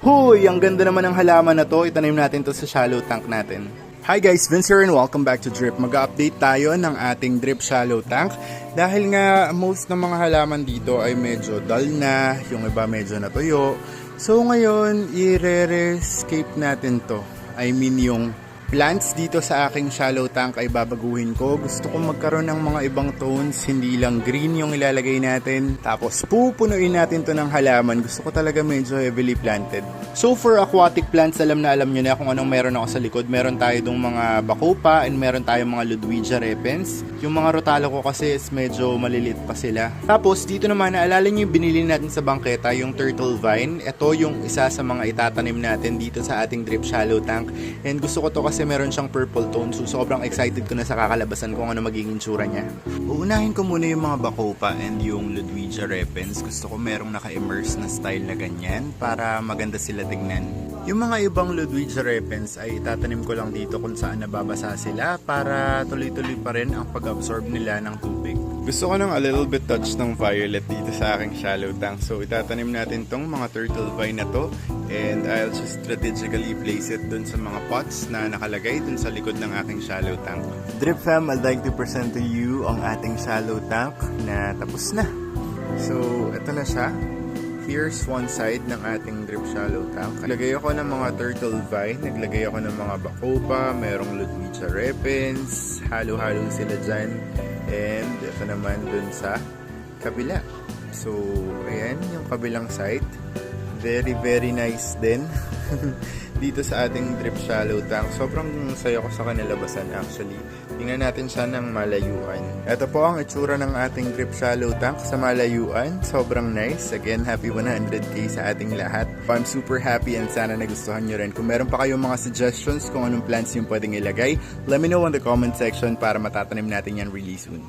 Huy! Ang ganda naman ng halaman na to. Itanim natin to sa shallow tank natin. Hi guys, Vince here and welcome back to Drip. Mag-update tayo ng ating drip shallow tank. Dahil nga most ng mga halaman dito ay medyo dull na, yung iba medyo natuyo. So ngayon, i-re-rescape natin to. I mean yung plants dito sa aking shallow tank ay babaguhin ko. Gusto kong magkaroon ng mga ibang tones, hindi lang green yung ilalagay natin. Tapos pupunuin natin to ng halaman. Gusto ko talaga medyo heavily planted. So for aquatic plants, alam nyo na kung anong meron ako sa likod. Meron tayo dong mga bacopa and meron tayong mga Ludwigia repens. Yung mga rotalo ko kasi is medyo maliliit pa sila. Tapos dito naman, naalala nyo yung binili natin sa bangketa, yung turtle vine. Ito yung isa sa mga itatanim natin dito sa ating drip shallow tank. And gusto ko to kasi meron siyang purple tone, so sobrang excited ko na sa kakalabasan kung ano magiging tsura niya. Uunahin ko muna yung mga bacopa and yung Ludwigia repens. Gusto ko merong naka-immerse na style na ganyan para maganda sila tignan. Yung mga ibang Ludwigia repens ay itatanim ko lang dito kung saan nababasa sila para tuloy-tuloy pa rin ang pag-absorb nila ng tubig. Gusto ko ng a little bit touch ng violet dito sa aking shallow tank. So itatanim natin tong mga turtle vine na to. And I'll just strategically place it dun sa mga pots na nakalagay dun sa likod ng aking shallow tank. Drip fam, I'd like to present to you ang ating shallow tank na tapos na. So ito na siya. Here's one side ng ating drip shallow tank. Naglagay ako ng mga turtle vine, naglagay ako ng mga bacopa, mayroong Ludwigia repens, halo-halo sila dyan. And ito naman dun sa kabila. So, ayan yung kabilang side. Very, very nice din. Dito sa ating drip shallow tank. Sobrang saya ko sa kanilabasan actually. Tingnan natin siya ng malayuan. Ito po ang itsura ng ating drip shallow tank sa malayuan. Sobrang nice. Again, happy 100k sa ating lahat. I'm super happy and sana nagustuhan nyo rin. Kung meron pa kayong mga suggestions kung anong plants yung pwedeng ilagay, let me know in the comment section para matatanim natin yan really soon.